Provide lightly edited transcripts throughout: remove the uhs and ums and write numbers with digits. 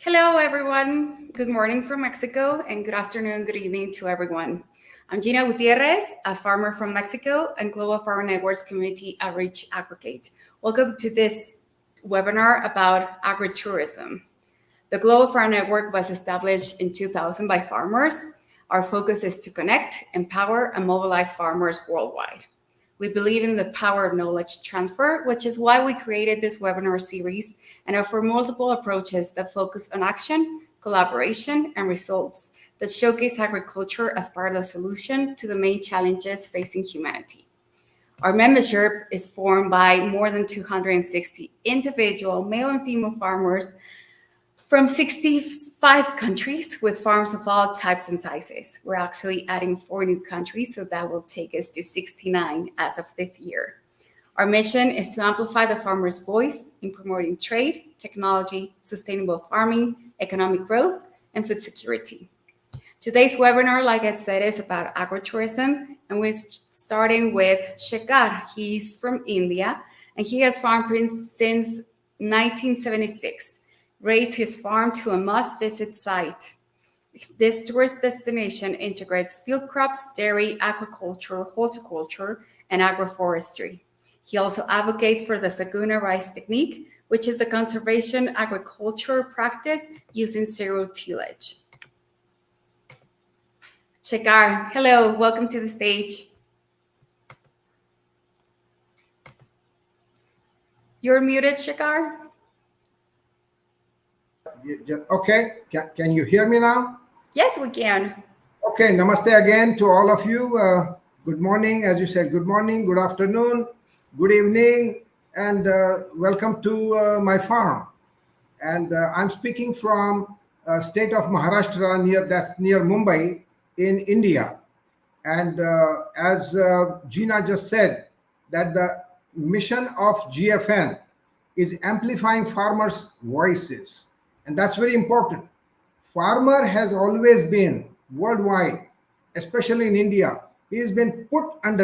Hello, everyone. Good morning from Mexico, and good afternoon, good evening to everyone. I'm Gina Gutierrez, a farmer from Mexico and Global Farmer Network's Community Outreach Advocate. Welcome to this webinar about agrotourism. The Global Farmer Network was established in 2000 by farmers. Our focus is to connect, empower, and mobilize farmers worldwide. We believe in the power of knowledge transfer, which is why we created this webinar series and offer multiple approaches that focus on action, collaboration, and results that showcase agriculture as part of the solution to the main challenges facing humanity. Our membership is formed by more than 260 individual male and female farmers from 65 countries with farms of all types and sizes. We're actually adding 4 new countries, so that will take us to 69 as of this year. Our mission is to amplify the farmer's voice in promoting trade, technology, sustainable farming, economic growth, and food security. Today's webinar, like I said, is about agrotourism, and we're starting with Shekhar. He's from India, and he has farmed since 1976. Raised his farm to a must-visit site. This tourist destination integrates field crops, dairy, aquaculture, horticulture, and agroforestry. He also advocates for the Saguna rice technique, which is the conservation agriculture practice using zero tillage. Shekhar, hello, welcome to the stage. You're muted, Shekhar. Okay, can you hear me now? Yes, we can. Okay, namaste again to all of you. Good morning, as you said, good morning, good afternoon, good evening, and welcome to my farm. And I'm speaking from state of Maharashtra, that's near Mumbai in India. And as Gina just said, that the mission of GFN is amplifying farmers' voices. And that's very important. Farmer has always been worldwide, especially in India, he has been put by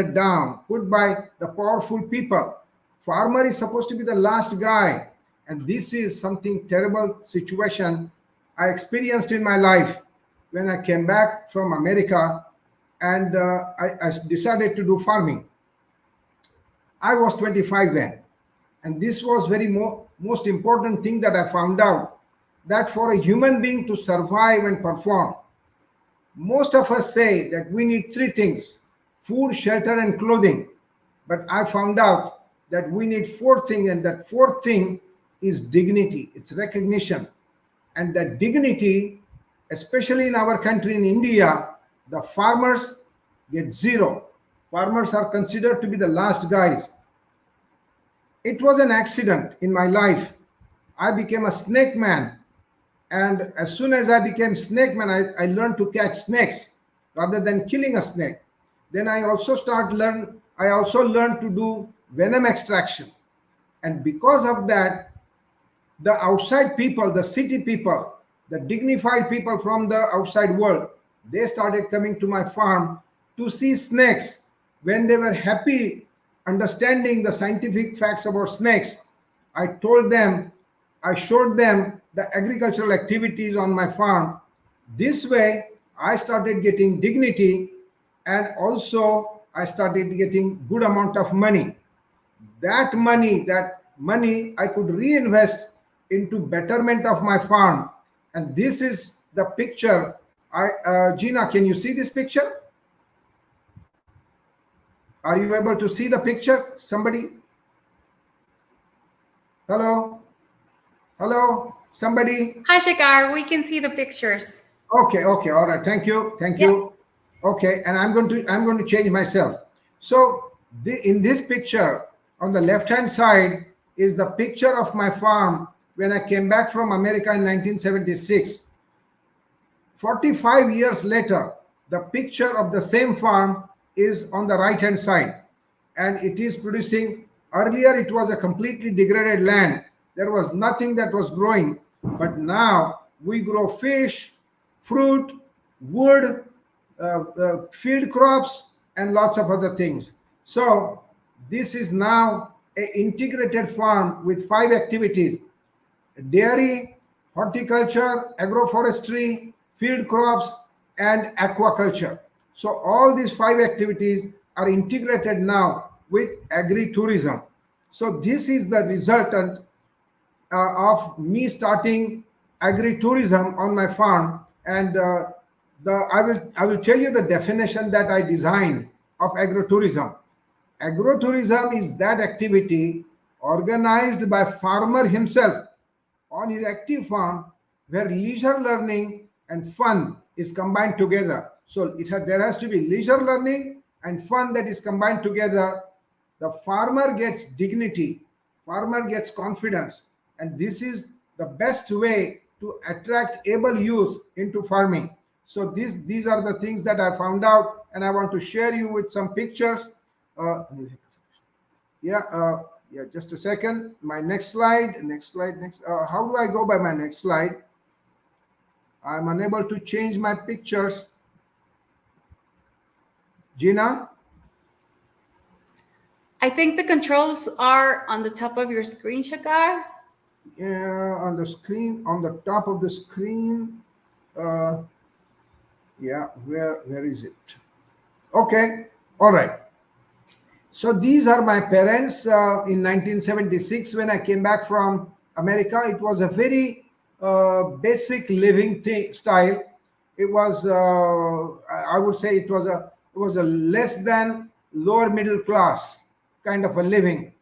the powerful people. Farmer is supposed to be the last guy. And this is something terrible situation I experienced in my life when I came back from America and I decided to do farming. I was 25 then. And this was most important thing that I found out, that for a human being to survive and perform, most of us say that we need 3 things: food, shelter, and clothing. But I found out that we need 4 things, and that 4th thing is dignity. It's recognition. And that dignity, especially in our country, in India, the farmers get 0. Farmers are considered to be the last guys. It was an accident in my life. I became a snake man. And as soon as I became snake man, I learned to catch snakes rather than killing a snake. Then I also learned to do venom extraction. And because of that, the outside people, the city people, the dignified people from the outside world, they started coming to my farm to see snakes. When they were happy understanding the scientific facts about snakes, I showed them the agricultural activities on my farm. This way, I started getting dignity, and also I started getting good amount of money. That money I could reinvest into betterment of my farm. And this is the picture. Gina, can you see this picture? Are you able to see the picture? Somebody? Hello? Hello? Somebody? Hi, Shekhar. We can see the pictures. Okay, all right. Thank you. Okay, and I'm going to change myself. So in this picture, on the left-hand side is the picture of my farm when I came back from America in 1976. 45 years later, the picture of the same farm is on the right-hand side, and it is producing. Earlier, it was a completely degraded land. There was nothing that was growing, but now we grow fish, fruit, wood, field crops, and lots of other things. So this is now an integrated farm with 5 activities: dairy, horticulture, agroforestry, field crops, and aquaculture. So all these five activities are integrated now with agritourism. So this is the resultant of me starting agritourism on my farm, and I will tell you the definition that I designed of agrotourism. Agrotourism is that activity organized by farmer himself on his active farm where leisure learning and fun is combined together. So there has to be leisure learning and fun that is combined together. The farmer gets dignity, farmer gets confidence, and this is the best way to attract able youth into farming. So these are the things that I found out, and I want to share you with some pictures. Uh, yeah, yeah, just a second. My next slide, next. How do I go by my next slide? I'm unable to change my pictures. Gina? I think the controls are on the top of your screen, Shakar. Yeah, on the screen, on the top of the screen. Uh, yeah, where is it? Okay, all right. So these are my parents in 1976 when I came back from America. It was a very basic living style. It was, I would say, it was a less than lower middle class kind of a living.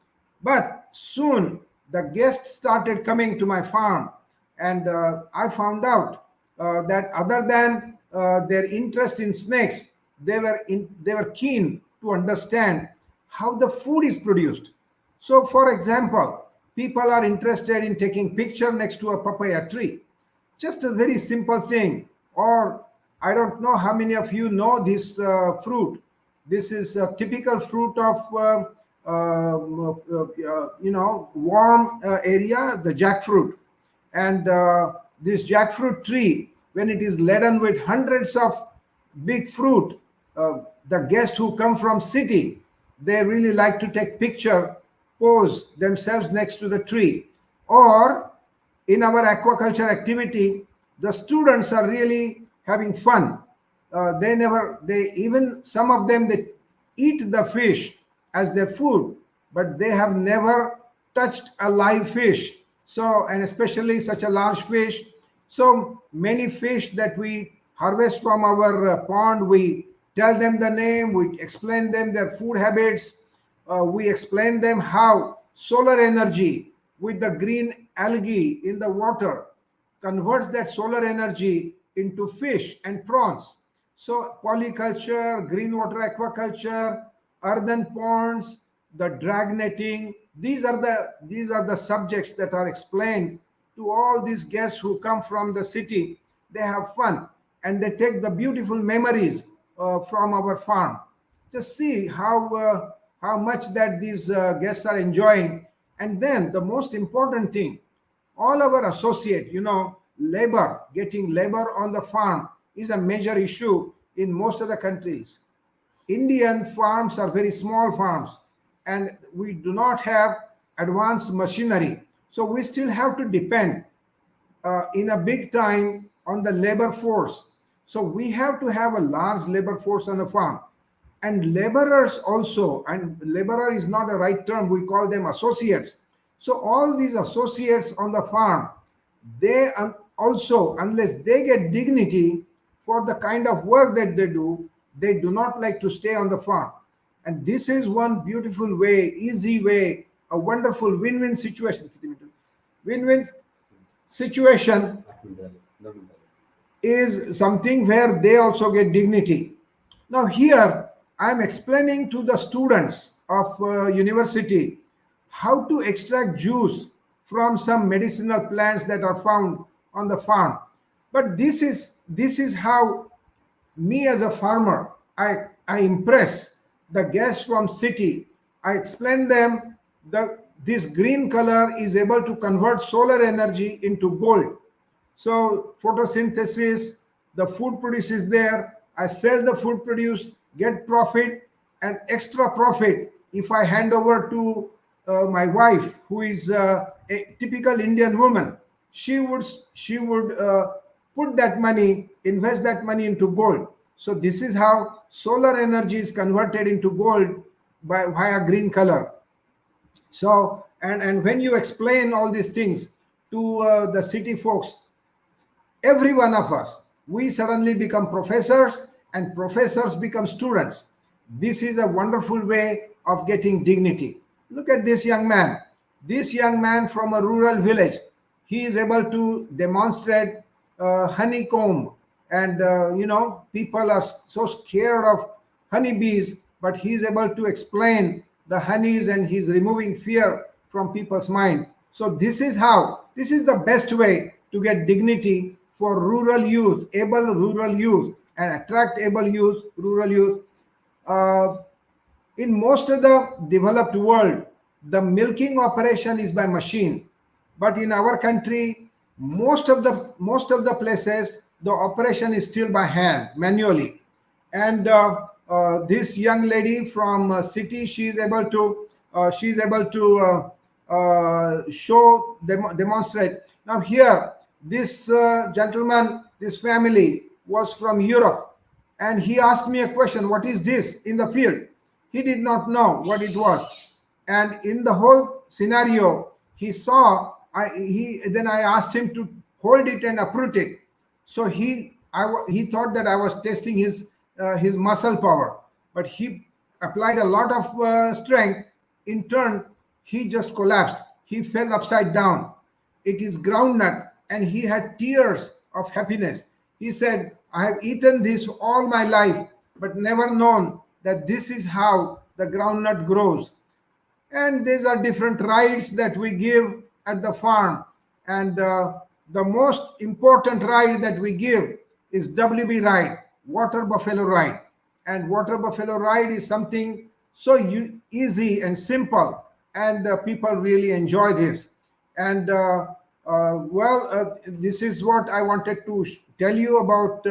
But soon the guests started coming to my farm, and I found out that other than their interest in snakes, they were keen to understand how the food is produced. So, for example, people are interested in taking picture next to a papaya tree. Just a very simple thing. Or I don't know how many of you know this fruit. This is a typical fruit of warm area, the jackfruit. And this jackfruit tree, when it is laden with hundreds of big fruit, the guests who come from city, they really like to take picture, pose themselves next to the tree. Or in our aquaculture activity, the students are really having fun. They even some of them they eat the fish as their food, but they have never touched a live fish. So, and especially such a large fish. So many fish that we harvest from our pond, we tell them the name, we explain them their food habits, we explain them how solar energy with the green algae in the water converts that solar energy into fish and prawns. So polyculture, green water aquaculture, earthen ponds, the drag netting, these are the subjects that are explained to all these guests who come from the city. They have fun and they take the beautiful memories from our farm. Just see how much that these guests are enjoying. And then the most important thing, all our associate, labor, getting labor on the farm is a major issue in most of the countries. Indian farms are very small farms, and we do not have advanced machinery. So we still have to depend in a big time on the labor force. So we have to have a large labor force on the farm. And laborers also, and laborer is not a right term, we call them associates. So all these associates on the farm, they also, unless they get dignity for the kind of work that they do not like to stay on the farm. And this is one beautiful way, easy way, a wonderful win-win situation. Win-win situation is something where they also get dignity. Now here I am explaining to the students of university how to extract juice from some medicinal plants that are found on the farm. But this is how me as a farmer, I impress the guests from city. I explain them that this green color is able to convert solar energy into gold. So photosynthesis, the food produces there. I sell the food produce, get profit, and extra profit if I hand over to my wife, who is a typical Indian woman. she would put that money, invest that money into gold. So this is how solar energy is converted into gold by via green color. So and when you explain all these things to the city folks, every one of us, we suddenly become professors, and professors become students. This is a wonderful way of getting dignity. Look at this young man from a rural village. He is able to demonstrate honeycomb, and people are so scared of honeybees, but he is able to explain the honeys, and he's removing fear from people's mind. So this is the best way to get dignity for rural youth, able rural youth, and attract able youth, rural youth. uh, in most of the developed world, the milking operation is by machine, but in our country, most of the places, the operation is still by hand, manually. And this young lady from city, she is able to demonstrate. Now here, this gentleman, this family was from Europe, and he asked me a question, what is this in the field? He did not know what it was. And in the whole scenario, he saw, I asked him to hold it and uproot it. So he thought that I was testing his muscle power, but he applied a lot of strength. In turn, he just collapsed. He fell upside down. It is groundnut, and he had tears of happiness. He said, I have eaten this all my life, but never known that this is how the groundnut grows. And these are different rides that we give at the farm. And the most important ride that we give is WB ride, water buffalo ride. And water buffalo ride is something so easy and simple, and people really enjoy this. And this is what I wanted to tell you about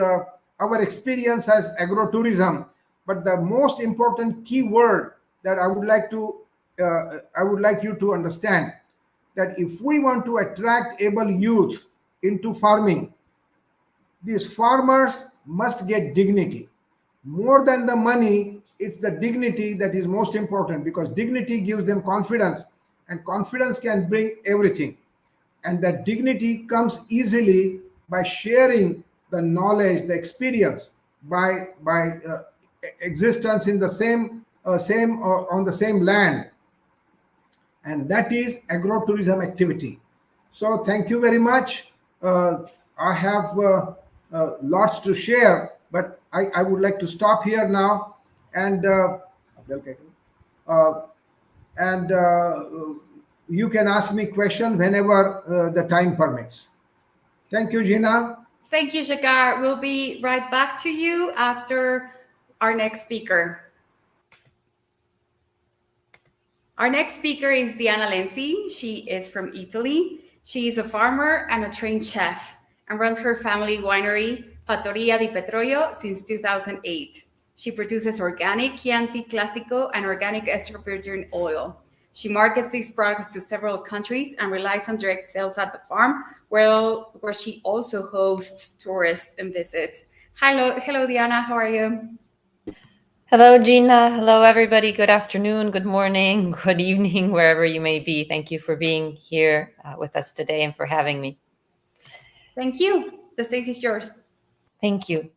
our experience as agrotourism. But the most important key word that I would like you to understand, that if we want to attract able youth into farming, these farmers must get dignity. More than the money, it's the dignity that is most important, because dignity gives them confidence, and confidence can bring everything. And that dignity comes easily by sharing the knowledge, the experience, by existence in the same on the same land, and that is agrotourism activity. So thank you very much. I have lots to share, but I would like to stop here now, and uh, and you can ask me question whenever the time permits. Thank you, Gina. Thank you, Shakar. We'll be right back to you after our next speaker. Our next speaker is Diana Lenzi. She is from Italy. She is a farmer and a trained chef and runs her family winery, Fattoria di Petrolio, since 2008. She produces organic Chianti Classico and organic extra virgin oil. She markets these products to several countries and relies on direct sales at the farm, where she also hosts tourists and visits. Hello, Diana. How are you? Hello, Gina. Hello, everybody. Good afternoon, good morning, good evening, wherever you may be. Thank you for being here with us today and for having me. Thank you. The stage is yours. Thank you.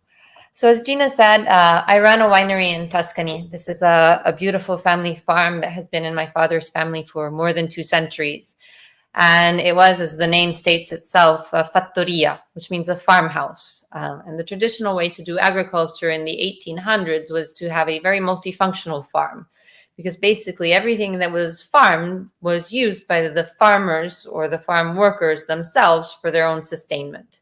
So as Gina said, I run a winery in Tuscany. This is a beautiful family farm that has been in my father's family for more than 2 centuries. And it was, as the name states itself, a fattoria, which means a farmhouse. And the traditional way to do agriculture in the 1800s was to have a very multifunctional farm, because basically everything that was farmed was used by the farmers or the farm workers themselves for their own sustainment.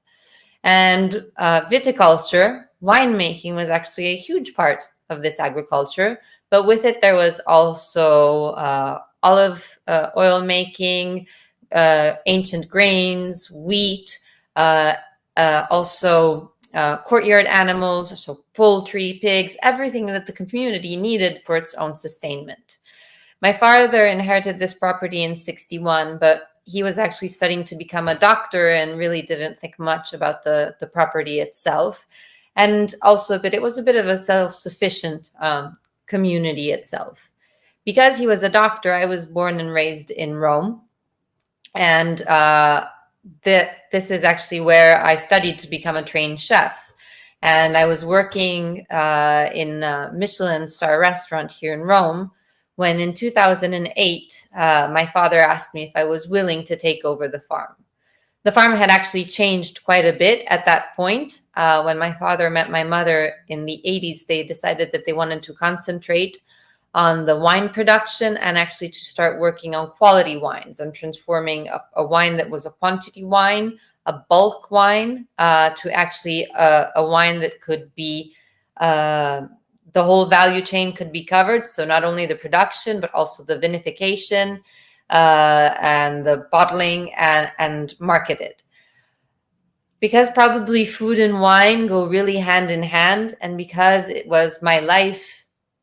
And viticulture, winemaking, was actually a huge part of this agriculture. But with it, there was also olive oil making, ancient grains, wheat, also courtyard animals, so poultry, pigs, everything that the community needed for its own sustainment. My father inherited this property in 61, but he was actually studying to become a doctor and really didn't think much about the property itself. And also, but it was a bit of a self-sufficient community itself. Because he was a doctor, I was born and raised in Rome. And this is actually where I studied to become a trained chef. And I was working in a Michelin star restaurant here in Rome when in 2008, my father asked me if I was willing to take over the farm. The farm had actually changed quite a bit at that point. When my father met my mother in the 80s, they decided that they wanted to concentrate on the wine production and actually to start working on quality wines and transforming a wine that was a quantity wine, a bulk wine, to actually a wine that could be, the whole value chain could be covered. So not only the production, but also the vinification and the bottling and marketed. Because probably food and wine go really hand in hand, and because it was my life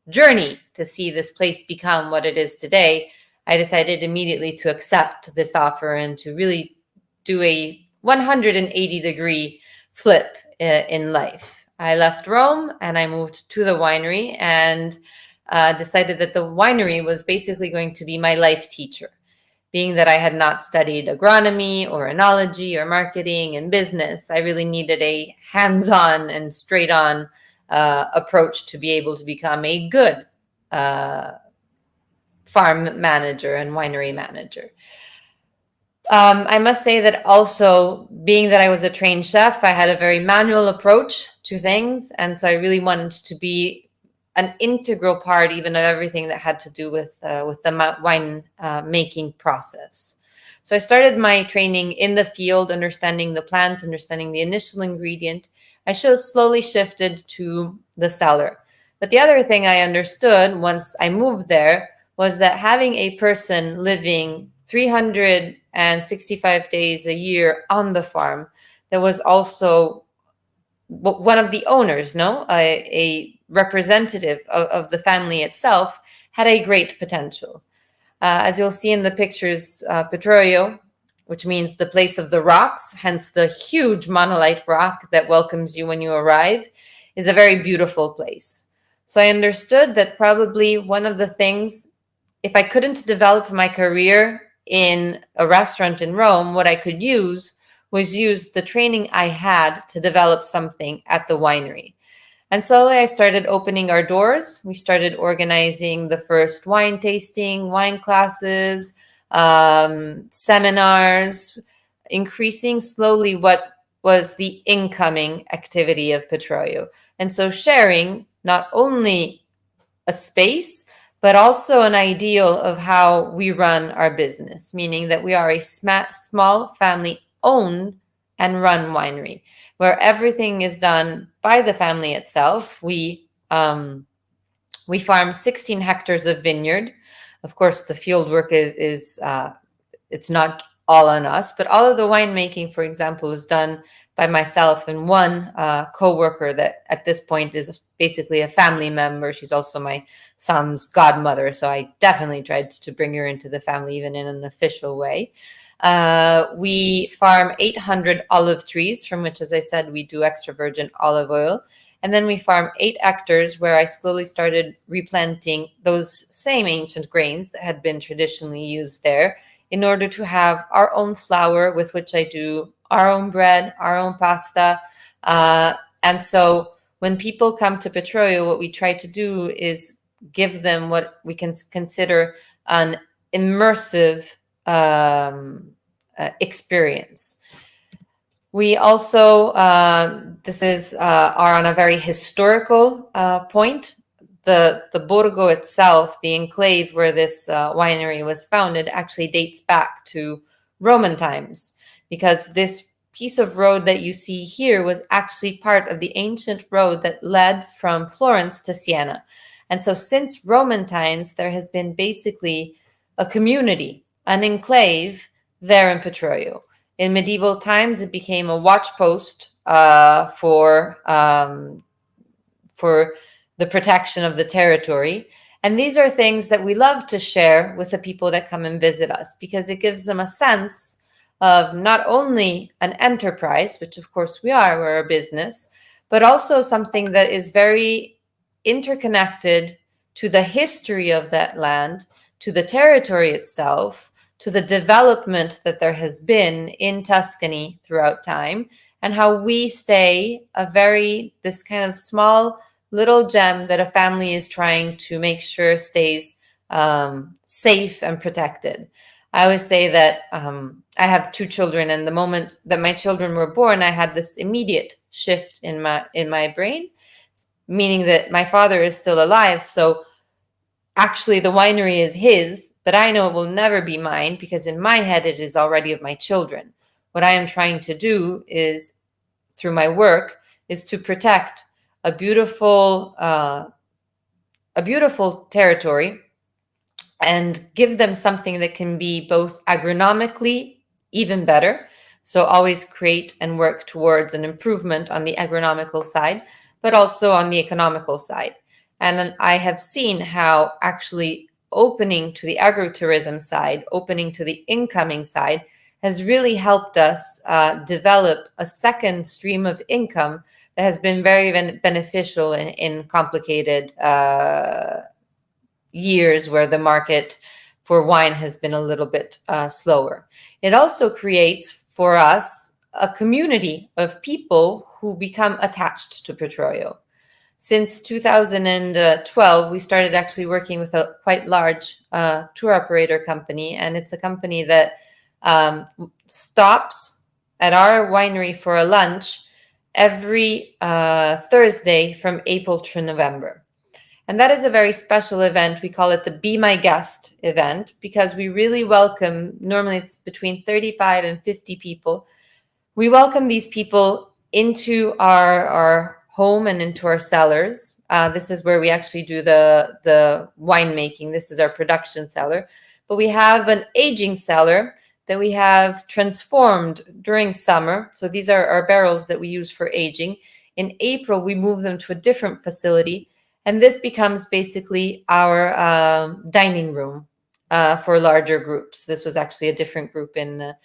journey to see this place become what it is today, I decided immediately to accept this offer and to really do a 180-degree flip in life. I left Rome and I moved to the winery and decided that the winery was basically going to be my life teacher. Being that I had not studied agronomy or enology or marketing and business, I really needed a hands-on and straight-on approach to be able to become a good farm manager and winery manager. I must say that also, being that I was a trained chef, I had a very manual approach to things. And so I really wanted to be an integral part even of everything that had to do with the wine making process. So I started my training in the field, understanding the plant, understanding the initial ingredient. I slowly shifted to the cellar. But the other thing I understood once I moved there was that having a person living 365 days a year on the farm that was also one of the owners, a representative of the family itself, had a great potential. As you'll see in the pictures, Petroio, which means the place of the rocks, hence the huge monolith rock that welcomes you when you arrive, is a very beautiful place. So I understood that probably one of the things, if I couldn't develop my career in a restaurant in Rome, what I could use was use the training I had to develop something at the winery. And slowly I started opening our doors. We started organizing the first wine tasting, wine classes, seminars, increasing slowly what was the incoming activity of Petroio. And so sharing not only a space, but also an ideal of how we run our business, meaning that we are a small family-owned and run winery, where everything is done by the family itself. We farm 16 hectares of vineyard. Of course, the field work is it's not all on us, but all of the winemaking, for example, is done by myself and one co-worker that at this point is basically a family member. She's also my son's godmother, so I definitely tried to bring her into the family, even in an official way. We farm 800 olive trees, from which, as I said, we do extra virgin olive oil. And then we farm 8 hectares where I slowly started replanting those same ancient grains that had been traditionally used there in order to have our own flour with which I do our own bread, our own pasta. And so when people come to Petroio, what we try to do is give them what we can consider an immersive experience. We also, are on a very historical point. The Borgo itself, the enclave where this winery was founded, actually dates back to Roman times, because this piece of road that you see here was actually part of the ancient road that led from Florence to Siena. And so since Roman times, there has been basically a community, an enclave there in Petroio. In medieval times, it became a watch post for the protection of the territory. And these are things that we love to share with the people that come and visit us, because it gives them a sense of not only an enterprise, which of course we're a business, but also something that is very interconnected to the history of that land, to the territory itself, to the development that there has been in Tuscany throughout time, and how we stay this kind of small little gem that a family is trying to make sure stays safe and protected. I always say that I have two children, and the moment that my children were born, I had this immediate shift in my brain, meaning that my father is still alive. So actually, the winery is his, but I know it will never be mine, because in my head it is already of my children. What I am trying to do is, through my work, is to protect a beautiful territory and give them something that can be both agronomically even better. So always create and work towards an improvement on the agronomical side, but also on the economical side. And I have seen how actually opening to the agrotourism side, opening to the incoming side, has really helped us develop a second stream of income that has been very beneficial in complicated years where the market for wine has been a little bit slower. It also creates for us a community of people who become attached to Petroio. Since 2012, we started actually working with a quite large tour operator company, and it's a company that stops at our winery for a lunch every Thursday from April to November. And that is a very special event. We call it the Be My Guest event, because we really welcome, normally it's between 35 and 50 people. We welcome these people into our home and into our cellars. This is where we actually do the winemaking. This is our production cellar. But we have an aging cellar that we have transformed during summer. So these are our barrels that we use for aging. In April, we move them to a different facility. And this becomes basically our dining room for larger groups. This was actually a different group and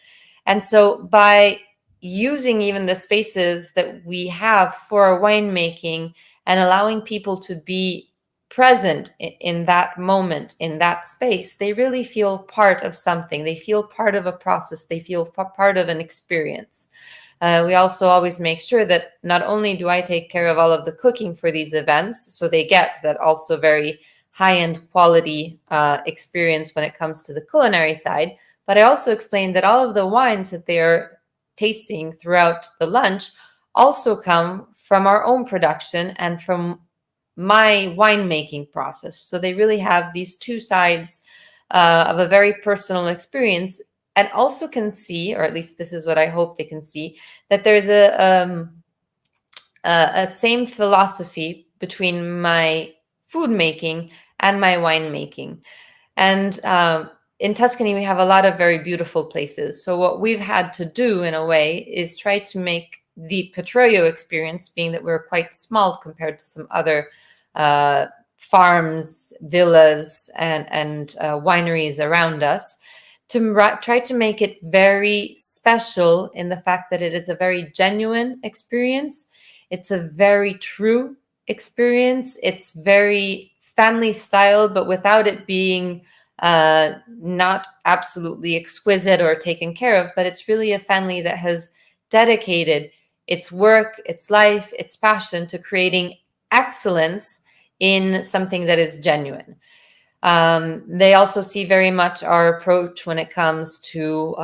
so by using even the spaces that we have for our winemaking and allowing people to be present in that moment, in that space, they really feel part of something. They feel part of a process. They feel part of an experience. We also always make sure that not only do I take care of all of the cooking for these events, so they get that also very high-end quality experience when it comes to the culinary side, but I also explain that all of the wines that they are tasting throughout the lunch also come from our own production and from my winemaking process. So they really have these two sides of a very personal experience, and also can see, or at least this is what I hope they can see, that there's a same philosophy between my food making and my wine making. And in Tuscany, we have a lot of very beautiful places. So what we've had to do in a way is try to make the Petroio experience, being that we're quite small compared to some other farms, villas, and wineries around us, to try to make it very special in the fact that it is a very genuine experience. It's a very true experience. It's very family style, but without it being not absolutely exquisite or taken care of. But it's really a family that has dedicated its work, its life, its passion to creating excellence in something that is genuine. They also see very much our approach when it comes to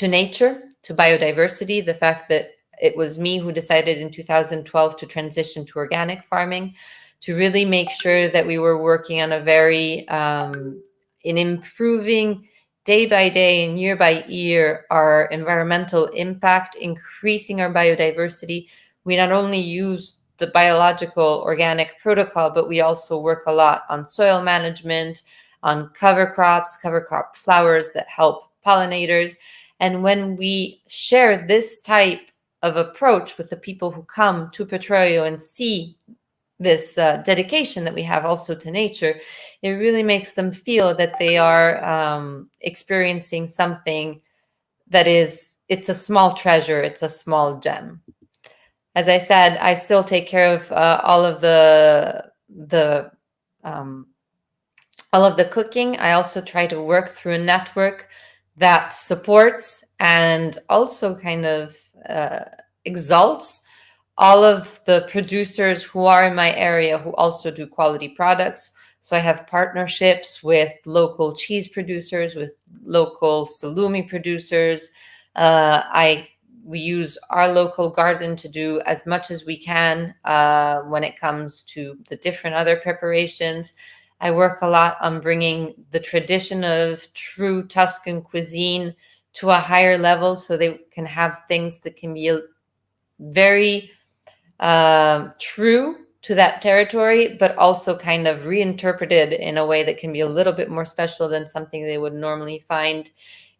nature, to biodiversity, the fact that it was me who decided in 2012 to transition to organic farming, to really make sure that we were working on a very in improving day by day and year by year our environmental impact, increasing our biodiversity. We not only use the biological organic protocol, but we also work a lot on soil management, on cover crop flowers that help pollinators. And when we share this type of approach with the people who come to Petroio and see this dedication that we have also to nature, it really makes them feel that they are experiencing something that it's a small treasure, it's a small gem. As I said, I still take care of all of um, the cooking. I also try to work through a network that supports and also kind of exalts all of the producers who are in my area who also do quality products. So I have partnerships with local cheese producers, with local salumi producers. We use our local garden to do as much as we can when it comes to the different other preparations. I work a lot on bringing the tradition of true Tuscan cuisine to a higher level so they can have things that can be very true to that territory, but also kind of reinterpreted in a way that can be a little bit more special than something they would normally find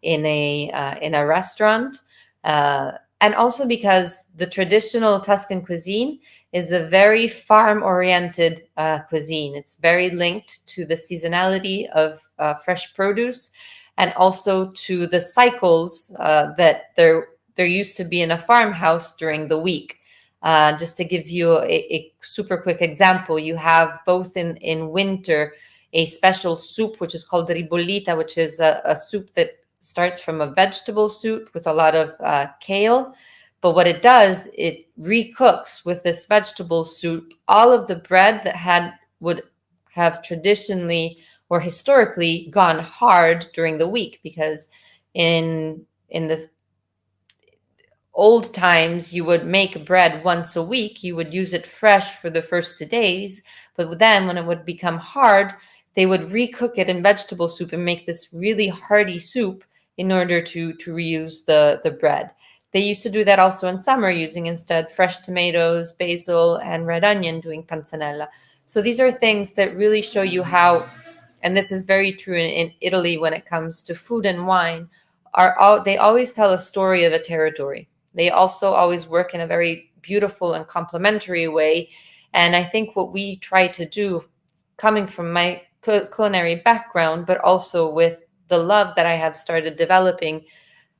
in a restaurant. And also because the traditional Tuscan cuisine is a very farm-oriented cuisine. It's very linked to the seasonality of fresh produce, and also to the cycles that there used to be in a farmhouse during the week. Just to give you a super quick example, you have both in winter a special soup which is called ribollita, which is a soup that starts from a vegetable soup with a lot of kale. But what it does, it recooks with this vegetable soup all of the bread that would have traditionally or historically gone hard during the week, because in the old times you would make bread once a week, you would use it fresh for the first 2 days, but then when it would become hard, they would recook it in vegetable soup and make this really hearty soup in order to reuse the bread. They used to do that also in summer, using instead fresh tomatoes, basil, and red onion, doing panzanella. So these are things that really show you how, and this is very true in Italy when it comes to food and wine, they always tell a story of a territory. They also always work in a very beautiful and complementary way. And I think what we try to do, coming from my culinary background, but also with the love that I have started developing,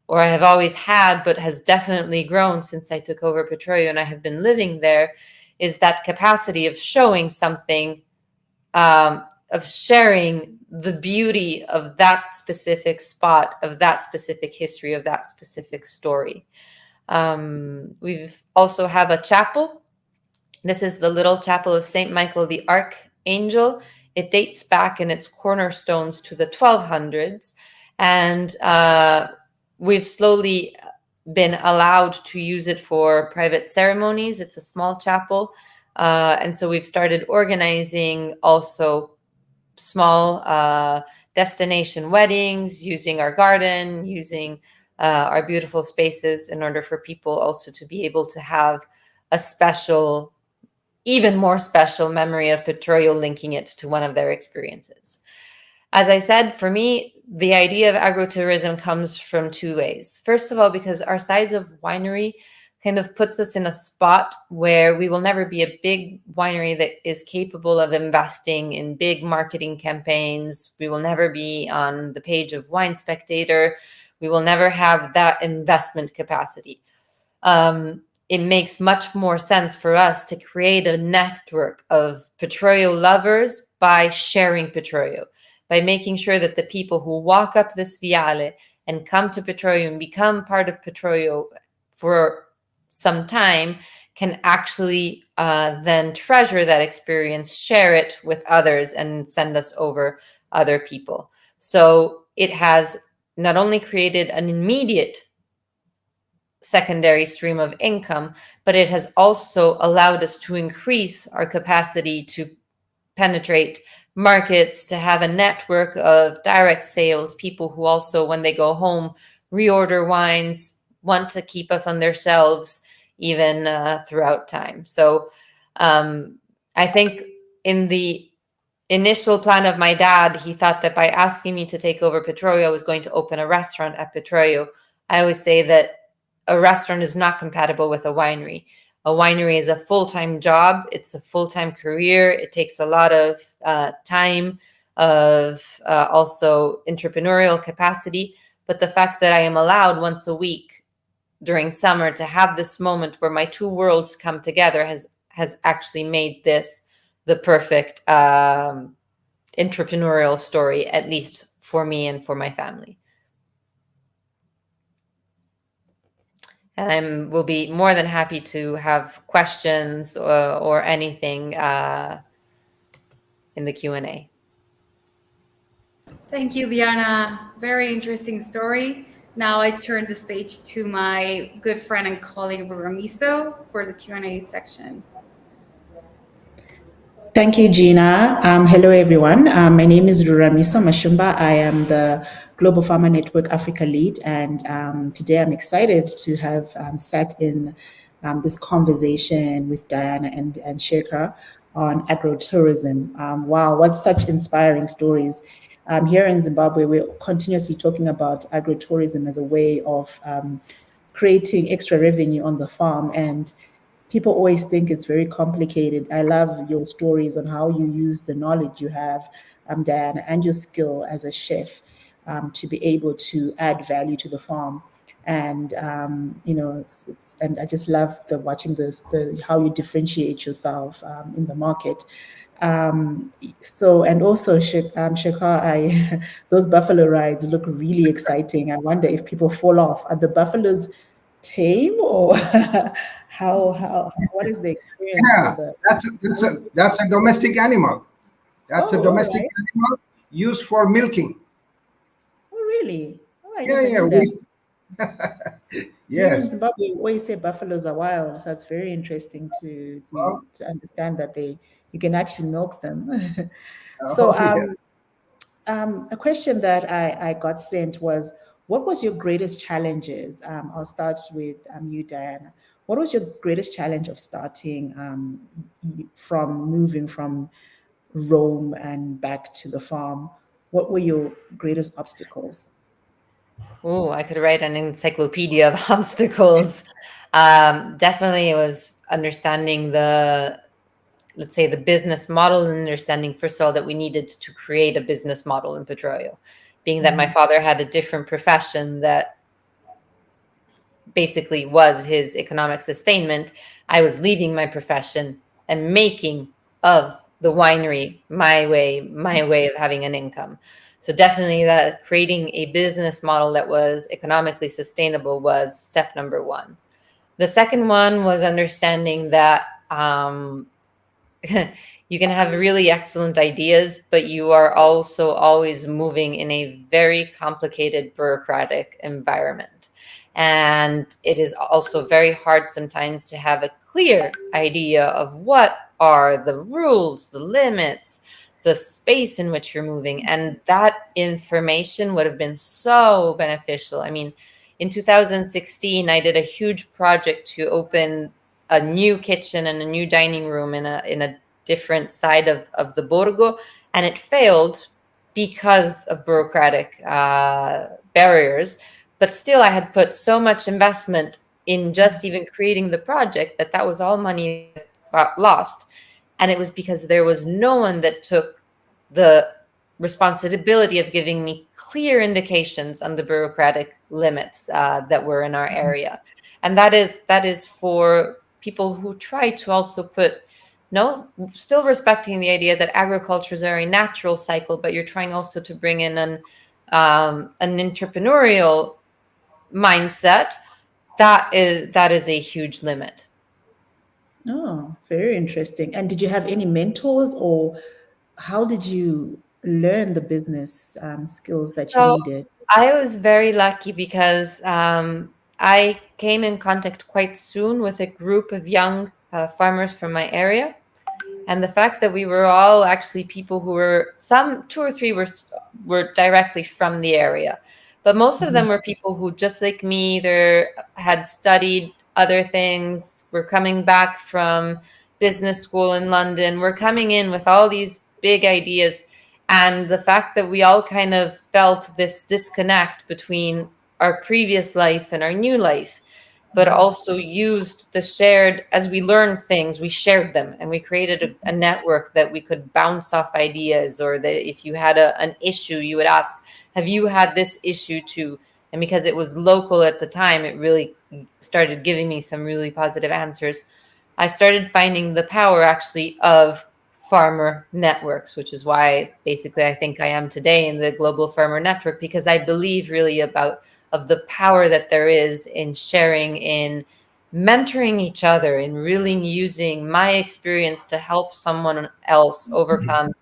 or I have always had, but has definitely grown since I took over Petroio and I have been living there, is that capacity of showing something, of sharing the beauty of that specific spot, of that specific history, of that specific story. We've also have a chapel. This is the little chapel of Saint Michael the Archangel. It dates back in its cornerstones to the 1200s, and we've slowly been allowed to use it for private ceremonies. It's a small chapel, and so we've started organizing also small destination weddings, using our garden, using our beautiful spaces in order for people also to be able to have a special, even more special memory of Petroio, linking it to one of their experiences. As I said, for me, the idea of agrotourism comes from two ways. First of all, because our size of winery kind of puts us in a spot where we will never be a big winery that is capable of investing in big marketing campaigns. We will never be on the page of Wine Spectator. We will never have that investment capacity. It makes much more sense for us to create a network of Petroio lovers by sharing Petroio, by making sure that the people who walk up this viale and come to Petroio and become part of Petroio for some time can actually then treasure that experience, share it with others, and send us over other people. So it has not only created an immediate secondary stream of income, but it has also allowed us to increase our capacity to penetrate markets, to have a network of direct sales, people who also, when they go home, reorder wines, want to keep us on their shelves even throughout time. So I think in the initial plan of my dad, he thought that by asking me to take over Petroio, I was going to open a restaurant at Petroio. I always say that a restaurant is not compatible with a winery. a winery is a full-time job. It's a full-time career. It takes a lot of time, of also entrepreneurial capacity. But the fact that I am allowed once a week during summer to have this moment where my two worlds come together has actually made this the perfect entrepreneurial story, at least for me and for my family. And I will be more than happy to have questions or anything in the Q&A. Thank you, Diana. Very interesting story. Now I turn the stage to my good friend and colleague Ramiso for the Q&A section. Thank you, Gina. Hello, everyone. My name is Ruramiso Mashumba. I am the Global Farmer Network Africa lead, and today I'm excited to have sat in this conversation with Diana and Shekhar on agrotourism. Wow, what such inspiring stories. Here in Zimbabwe, we're continuously talking about agrotourism as a way of creating extra revenue on the farm, and people always think it's very complicated. I love your stories on how you use the knowledge you have, Diana, and your skill as a chef to be able to add value to the farm. And and I just love watching the how you differentiate yourself in the market. And also, Shekhar, those buffalo rides look really exciting. I wonder if people fall off. Are the buffaloes tame, or how what is the experience for Yeah, the? that's a domestic animal. That's a Oh, all domestic right. animal used for milking. Oh, really? Oh, I Yeah, never yeah, knew that. Here in yes. Zimbabwe, we always say buffaloes are wild, so it's very interesting Well, to understand that you can actually milk them. So, oh yeah. a question that I got sent was, what was your greatest challenges? I'll start with you, Diana. What was your greatest challenge of starting from moving from Rome and back to the farm? What were your greatest obstacles? Oh, I could write an encyclopedia of obstacles. Definitely, it was understanding let's say, the business model, and understanding, first of all, that we needed to create a business model in Petróleo, being that my father had a different profession that basically was his economic sustainment. I was leaving my profession and making of the winery my way of having an income. So definitely that creating a business model that was economically sustainable was step number one. The second one was understanding that you can have really excellent ideas, but you are also always moving in a very complicated bureaucratic environment. And it is also very hard sometimes to have a clear idea of what are the rules, the limits, the space in which you're moving. And that information would have been so beneficial. I mean, in 2016, I did a huge project to open a new kitchen and a new dining room in a different side of the Borgo, and it failed because of bureaucratic barriers. But still, I had put so much investment in just even creating the project that was all money that got lost, and it was because there was no one that took the responsibility of giving me clear indications on the bureaucratic limits that were in our area. And that is for people who try to also put, no, still respecting the idea that agriculture is a very natural cycle, but you're trying also to bring in an entrepreneurial mindset. That is a huge limit. Oh, very interesting. And did you have any mentors, or how did you learn the business skills that you So needed? I was very lucky because I came in contact quite soon with a group of young farmers from my area. And the fact that we were all actually people who were, some two or three were directly from the area, but most of them were people who, just like me, either had studied other things, were coming back from business school in London, were coming in with all these big ideas. And the fact that we all kind of felt this disconnect between our previous life and our new life, but also used the shared, as we learned things, we shared them, and we created a network that we could bounce off ideas, or that if you had an issue, you would ask, have you had this issue too? And because it was local at the time, it really started giving me some really positive answers. I started finding the power actually of farmer networks, which is why basically I think I am today in the Global Farmer Network, because I believe really about of the power that there is in sharing, in mentoring each other, in really using my experience to help someone else overcome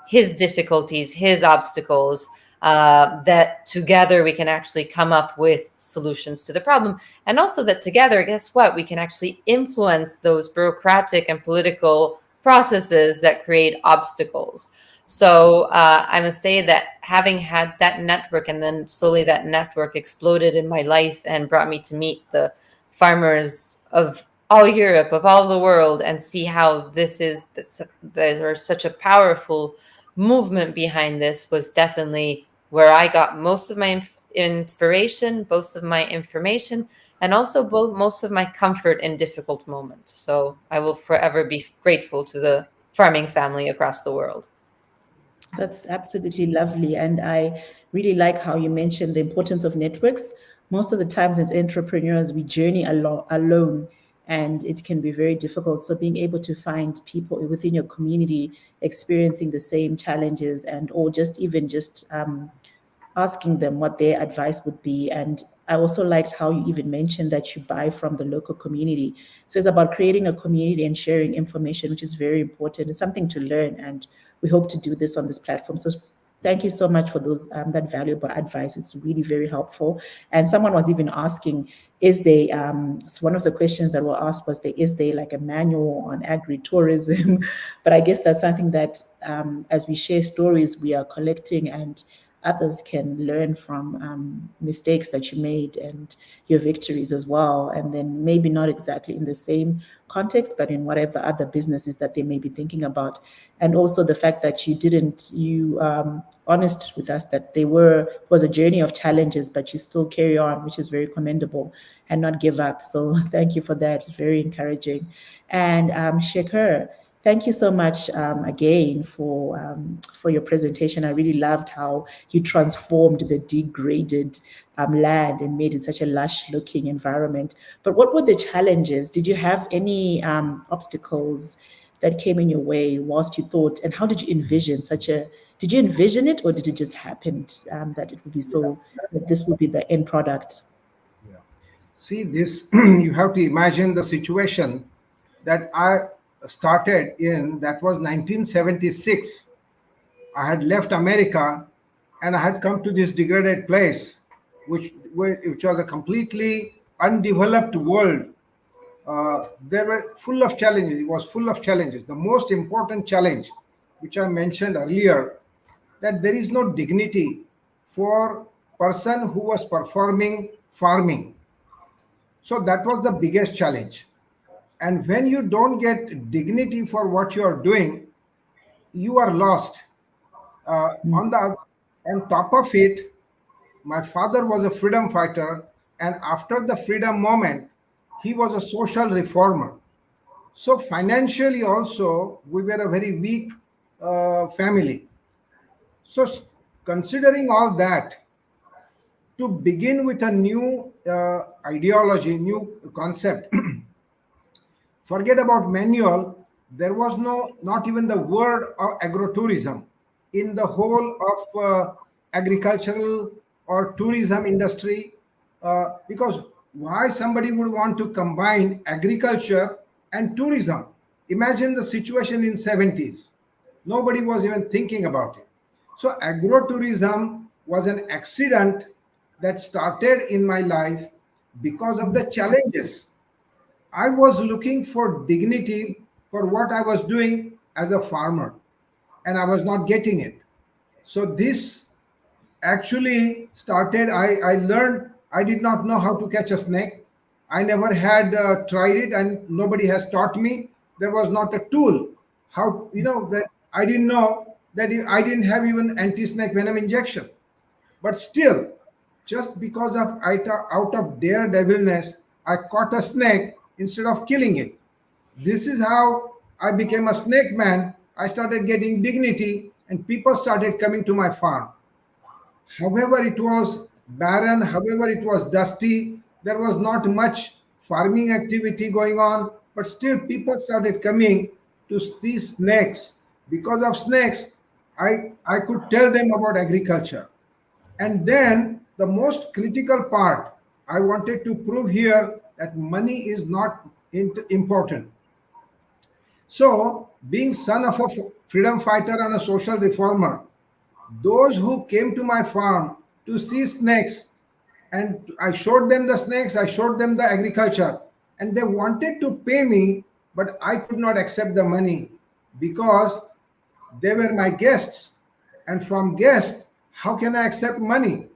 his difficulties, his obstacles, that together we can actually come up with solutions to the problem. And also that together, guess what? We can actually influence those bureaucratic and political processes that create obstacles. So I must say that having had that network, and then slowly that network exploded in my life and brought me to meet the farmers of all Europe, of all the world, and see how there's such a powerful movement behind this, was definitely where I got most of my inspiration, most of my information, and also most of my comfort in difficult moments. So I will forever be grateful to the farming family across the world. That's absolutely lovely. And I really like how you mentioned the importance of networks. Most of the times as entrepreneurs, we journey alone, and it can be very difficult. So being able to find people within your community experiencing the same challenges, and or just even just asking them what their advice would be. And I also liked how you even mentioned that you buy from the local community. So it's about creating a community and sharing information, which is very important. It's something to learn, and we hope to do this on this platform. So thank you so much for those that valuable advice. It's really very helpful. And someone was even asking, is there so one of the questions that were asked was, is there like a manual on agritourism? But I guess that's something that as we share stories, we are collecting, and others can learn from mistakes that you made and your victories as well. And then maybe not exactly in the same context, but in whatever other businesses that they may be thinking about. And also the fact that you honest with us that was a journey of challenges, but you still carry on, which is very commendable, and not give up. So thank you for that. Very encouraging. And Shekhar, thank you so much again for your presentation. I really loved how you transformed the degraded land and made it such a lush-looking environment. But what were the challenges? Did you have any obstacles that came in your way whilst you thought? And how did you envision Did you envision it, or did it just happen that it would be that this would be the end product? Yeah. See, this, you have to imagine the situation that I started in. That was 1976. I had left America and I had come to this degraded place, which was a completely undeveloped world. They were full of challenges. It was full of challenges. The most important challenge, which I mentioned earlier, that there is no dignity for person who was performing farming. So that was the biggest challenge. And when you don't get dignity for what you are doing, you are lost. On the on top of it, my father was a freedom fighter, and after the freedom moment, he was a social reformer. So financially also, we were a very weak family. So considering all that, to begin with a new ideology, new concept, forget about manual. There was not even the word of agrotourism in the whole of agricultural or tourism industry. Because why somebody would want to combine agriculture and tourism? Imagine the situation in 70s. Nobody was even thinking about it. So agrotourism was an accident that started in my life because of the challenges. I was looking for dignity for what I was doing as a farmer, and I was not getting it. So this actually started. I learned. I did not know how to catch a snake. I never had tried it, and nobody has taught me. There was not a tool. How, that I didn't know that I didn't have even anti-snake venom injection. But still, just because of out of daredevilness, I caught a snake instead of killing it. This is how I became a snake man. I started getting dignity, and people started coming to my farm. However, it was barren, however, it was dusty, there was not much farming activity going on, but still people started coming to see snakes. Because of snakes, I could tell them about agriculture. And then the most critical part, I wanted to prove here that money is not important. So, being son of a freedom fighter and a social reformer, those who came to my farm to see snakes, and I showed them the snakes, I showed them the agriculture, and they wanted to pay me, but I could not accept the money because they were my guests. And from guests, how can I accept money?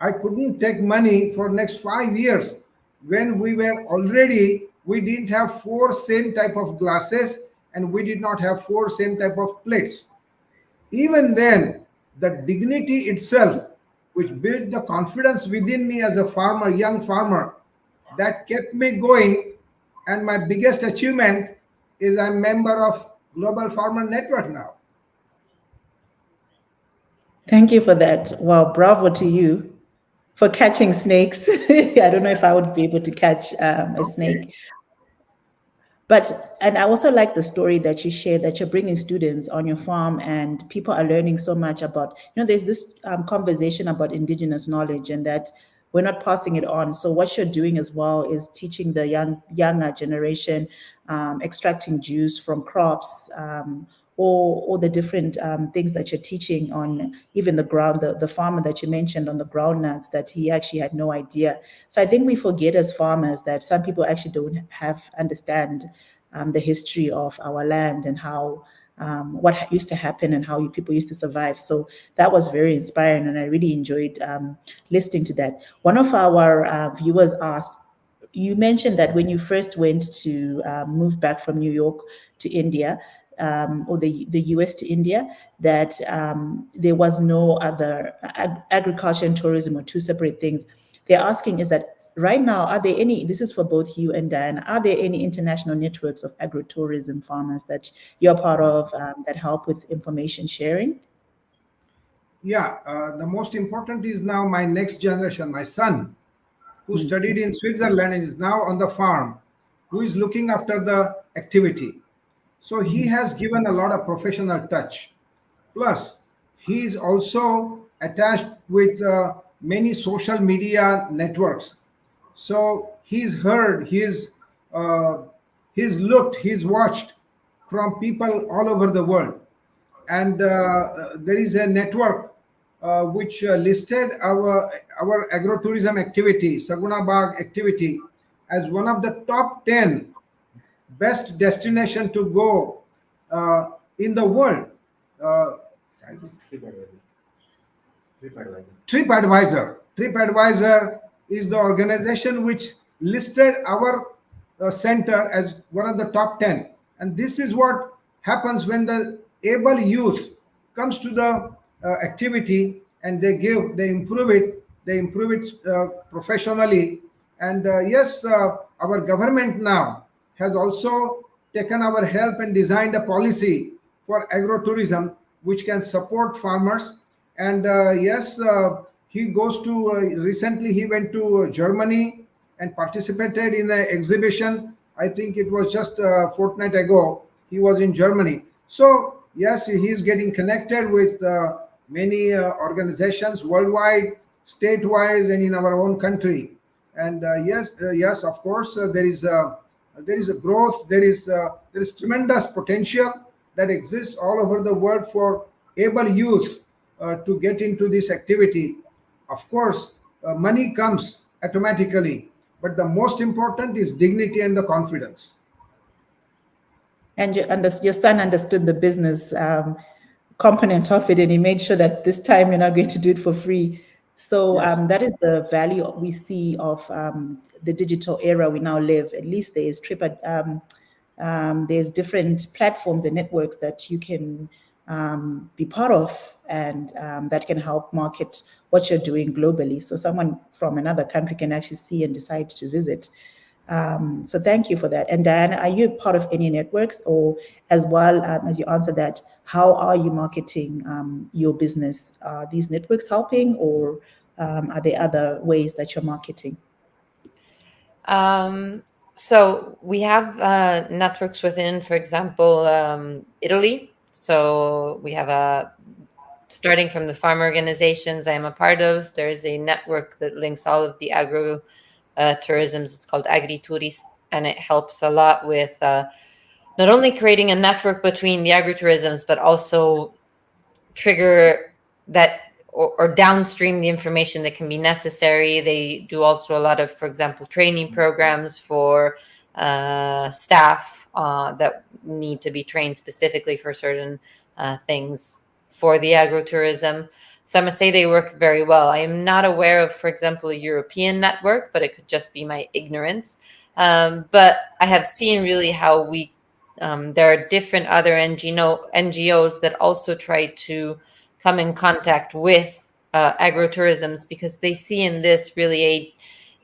I couldn't take money for next 5 years when we didn't have four same type of glasses, and we did not have four same type of plates. Even then, the dignity itself, which built the confidence within me as a farmer, young farmer, that kept me going. And my biggest achievement is I'm member of Global Farmer Network now. Thank you for that. Wow, bravo to you for catching snakes. I don't know if I would be able to catch a Okay. snake. But, and I also like the story that you share that you're bringing students on your farm and people are learning so much about, there's this conversation about indigenous knowledge and that we're not passing it on. So what you're doing as well is teaching the younger generation, extracting juice from crops, or the different things that you're teaching on even the ground, the farmer that you mentioned on the groundnuts that he actually had no idea. So I think we forget as farmers that some people actually don't understand the history of our land and how what used to happen and how people used to survive. So that was very inspiring, and I really enjoyed listening to that. One of our viewers asked, you mentioned that when you first went to move back from New York to India, or the US to India, that there was no other agriculture and tourism or two separate things. They're asking is that right now, are there any, this is for both you and Diana, are there any international networks of agrotourism farmers that you're part of that help with information sharing? Yeah, the most important is now my next generation, my son, who studied in Switzerland and is now on the farm, who is looking after the activity. So he has given a lot of professional touch. Plus, he is also attached with many social media networks. So uh, he's looked, he's watched from people all over the world. And there is a network which listed our agrotourism activity, Saguna Bagh activity, as one of the top 10 best destination to go in the world. Uh, TripAdvisor. TripAdvisor is the organization which listed our center as one of the top 10. And this is what happens when the able youth comes to the activity, and they improve it professionally. And yes, our government now has also taken our help and designed a policy for agrotourism which can support farmers. And yes, he goes to recently he went to Germany and participated in the exhibition. I think it was just a fortnight ago. He was in Germany. So yes, he is getting connected with many organizations worldwide, state-wise, and in our own country. And yes, of course, there is a growth. There is tremendous potential that exists all over the world for able youth to get into this activity. Of course, money comes automatically, but the most important is dignity and the confidence. And your son understood the business component of it, and he made sure that this time you're not going to do it for free. So Yes. that is the value we see of the digital era we now live. At least there's different platforms and networks that you can be part of, and that can help market what you're doing globally. So someone from another country can actually see and decide to visit. So thank you for that. And Diana, are you part of any networks, or as well as you answer that, how are you marketing your business? Are these networks helping, or are there other ways that you're marketing? So we have networks within, for example, Italy. So we have starting from the farm organizations I am a part of. There's a network that links all of the agro tourisms. It's called Agrotourism, and it helps a lot with not only creating a network between the agrotourisms, but also trigger that or downstream the information that can be necessary. They do also a lot of, for example, training programs for staff that need to be trained specifically for certain things for the agrotourism. So I must say they work very well. I am not aware of, for example, a European network, but it could just be my ignorance. But I have seen really how there are different other NGOs that also try to come in contact with agrotourisms, because they see in this really a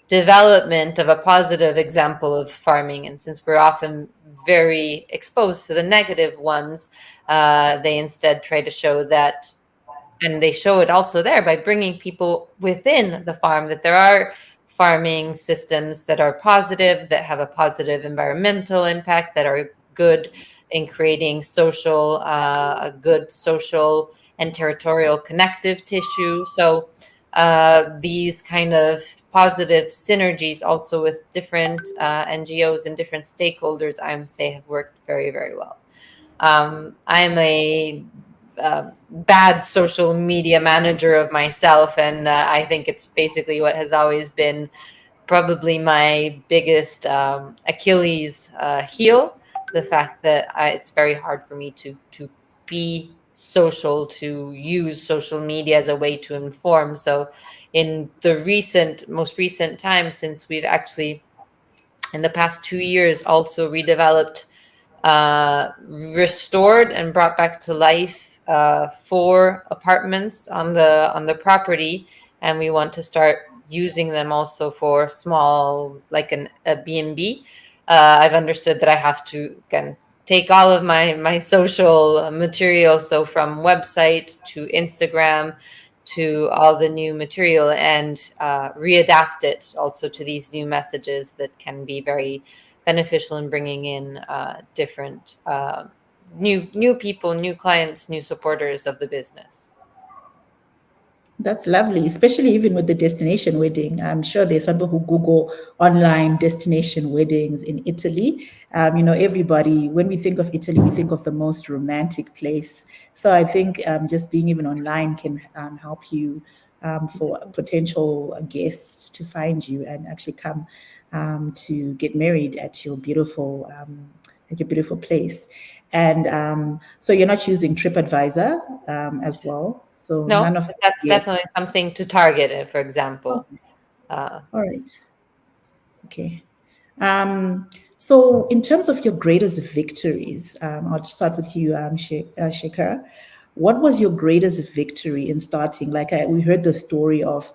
development of a positive example of farming. And since we're often very exposed to the negative ones, they instead try to show that, and they show it also there by bringing people within the farm, that there are farming systems that are positive, that have a positive environmental impact, that are good in creating a good social and territorial connective tissue. So these kind of positive synergies also with different NGOs and different stakeholders, I would say, have worked very, very well. I'm a bad social media manager of myself, and I think it's basically what has always been probably my biggest Achilles heel. The fact that it's very hard for me to be social, to use social media as a way to inform. So, in the most recent time, since we've actually in the past 2 years also redeveloped, restored and brought back to life 4 apartments on the property, and we want to start using them also for small, like a B&B. I've understood that I have to, again, take all of my social material, so from website to Instagram to all the new material, and readapt it also to these new messages that can be very beneficial in bringing in different new people, new clients, new supporters of the business. That's lovely, especially even with the destination wedding. I'm sure there's some people who Google online destination weddings in Italy. Everybody, when we think of Italy, we think of the most romantic place. So I think just being even online can help you for potential guests to find you and actually come to get married at your beautiful place. And so you're not using TripAdvisor as well. So No, none of but that's yes. definitely something to target, for example. All right. Okay. So in terms of your greatest victories, I'll start with you, Shekhar. What was your greatest victory in starting? Like we heard the story of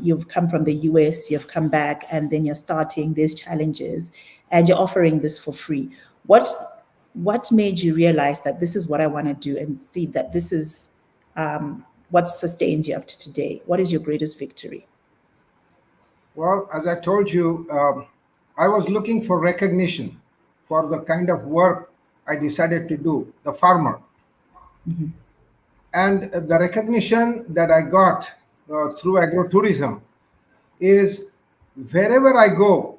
you've come from the US, you've come back, and then you're starting these challenges, and you're offering this for free. What made you realize that this is what I want to do, and see that this is what sustains you up to today? What is your greatest victory? Well, as I told you, I was looking for recognition for the kind of work I decided to do, the farmer. Mhm. And the recognition that I got through agrotourism is wherever I go,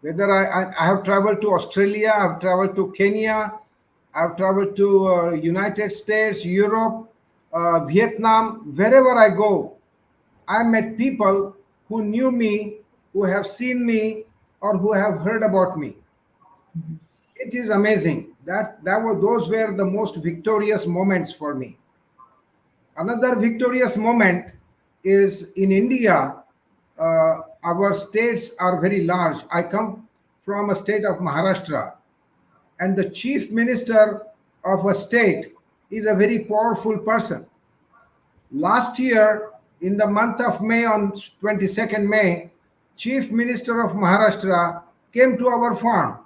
whether I have traveled to Australia, I've traveled to Kenya, I've traveled to United States, Europe, Vietnam, wherever I go, I met people who knew me, who have seen me, or who have heard about me. It is amazing. Those were the most victorious moments for me. Another victorious moment is in India. Our states are very large. I come from a state of Maharashtra, and the chief minister of a state is a very powerful person. Last year, in the month of May, on 22nd May, Chief Minister of Maharashtra came to our farm.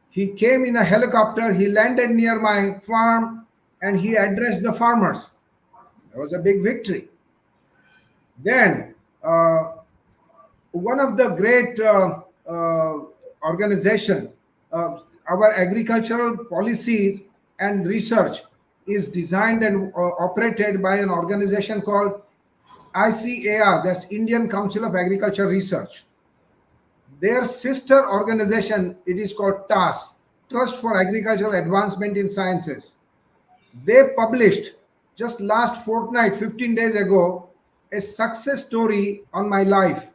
He came in a helicopter, he landed near my farm, and he addressed the farmers. That was a big victory. Then, one of the great organization, our agricultural policies and research is designed and operated by an organization called ICAR, that's Indian Council of Agriculture Research. Their sister organization, it is called TAS, Trust for Agricultural Advancement in Sciences. They published just last fortnight, 15 days ago, a success story on my life,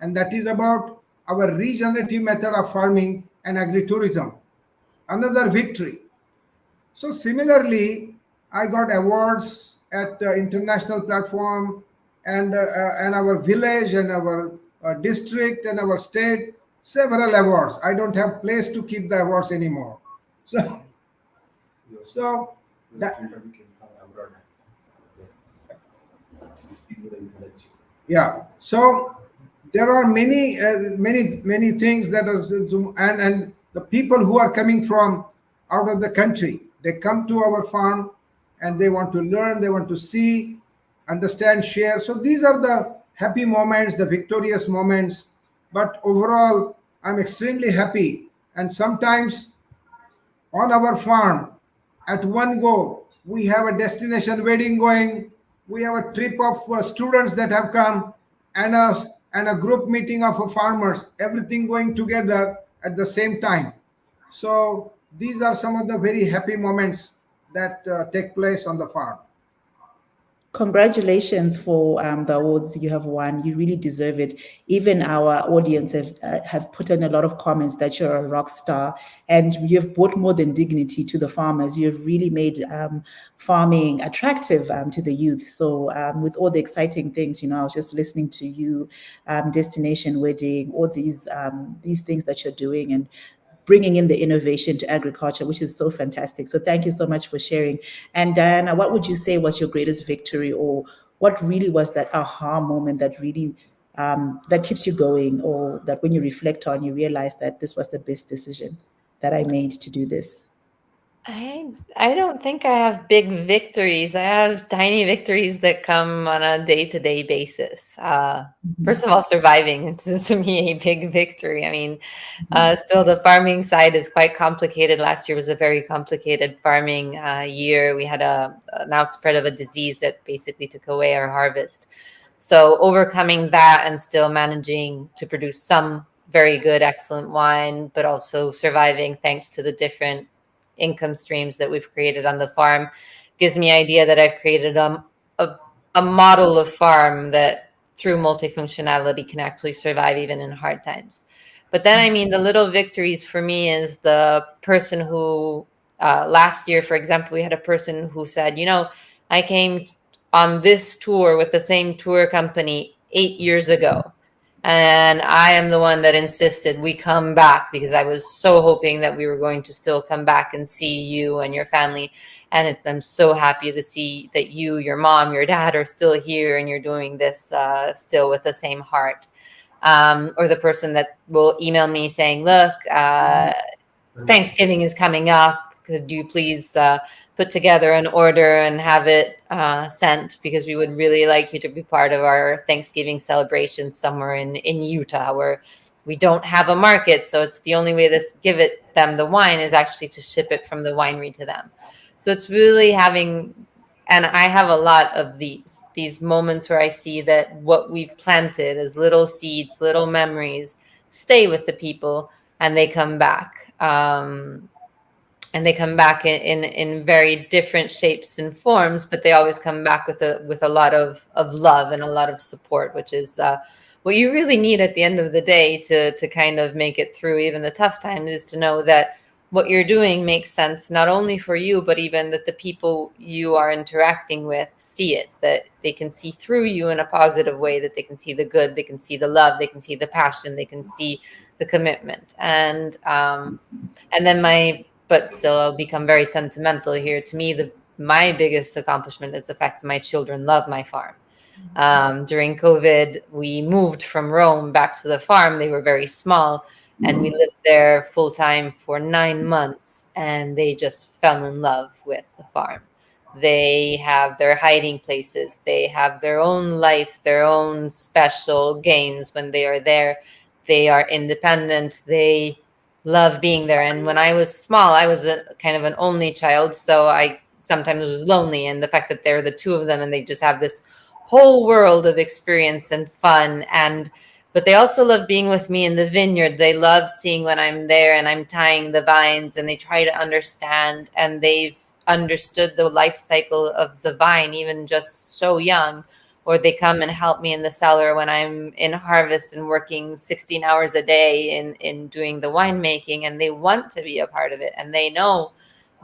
and that is about our regenerative method of farming and agritourism. Another victory. So similarly, I got awards at the international platform, and our village and our district and our state, several awards. I don't have place to keep the awards anymore. So, so that, yeah. So there are many things that are, and the people who are coming from out of the country, they come to our farm and they want to learn, they want to see, understand, share. So these are the happy moments, the victorious moments. But overall, I'm extremely happy. And sometimes on our farm, at one go, we have a destination wedding going, we have a trip of students that have come, and a group meeting of farmers, everything going together at the same time. So these are some of the very happy moments that take place on the farm. Congratulations for the awards you have won. You really deserve it. Even our audience have put in a lot of comments that you're a rock star and you've brought more than dignity to the farmers. You've really made farming attractive to the youth. So with all the exciting things, I was just listening to you, destination wedding, all these things that you're doing, and bringing in the innovation to agriculture, which is so fantastic. So thank you so much for sharing. And Diana, what would you say was your greatest victory, or what really was that aha moment that really that keeps you going, or that when you reflect on, you realize that this was the best decision that I made to do this? I don't think I have big victories. I have tiny victories that come on a day-to-day basis. First of all, surviving is to me a big victory. I mean, still the farming side is quite complicated. Last year was a very complicated farming year. We had an outspread of a disease that basically took away our harvest. So overcoming that and still managing to produce some very good, excellent wine, but also surviving thanks to the different income streams that we've created on the farm gives me idea that I've created a model of farm that through multifunctionality can actually survive even in hard times. But then, I mean, the little victories for me is the person who last year, for example, we had a person who said, I came on this tour with the same tour company 8 years ago. And I am the one that insisted we come back because I was so hoping that we were going to still come back and see you and your family. And I'm so happy to see that you, your mom, your dad are still here and you're doing this still with the same heart. Or the person that will email me saying, look, Thanksgiving is coming up. Could you please put together an order and have it sent, because we would really like you to be part of our Thanksgiving celebration somewhere in Utah, where we don't have a market. So it's the only way to give them the wine is actually to ship it from the winery to them. So it's really having, and I have a lot of these moments where I see that what we've planted as little seeds, little memories, stay with the people, and they come back. And they come back in very different shapes and forms, but they always come back with a lot of love and a lot of support, which is what you really need at the end of the day to kind of make it through even the tough times, is to know that what you're doing makes sense, not only for you, but even that the people you are interacting with see it, that they can see through you in a positive way, that they can see the good, they can see the love, they can see the passion, they can see the commitment. And then but still I'll become very sentimental here. To me, my biggest accomplishment is the fact that my children love my farm. During COVID, we moved from Rome back to the farm. They were very small, and we lived there full time for 9 months, and they just fell in love with the farm. They have their hiding places. They have their own life, their own special gains when they are there. They are independent. They love being there. And when I was small, I was a kind of an only child, so I sometimes was lonely. And the fact that they're the two of them and they just have this whole world of experience and fun, and but they also love being with me in the vineyard. They love seeing when I'm there and I'm tying the vines, and they try to understand, and they've understood the life cycle of the vine even just so young. Or they come and help me in the cellar when I'm in harvest and working 16 hours a day in doing the winemaking, and they want to be a part of it, and they know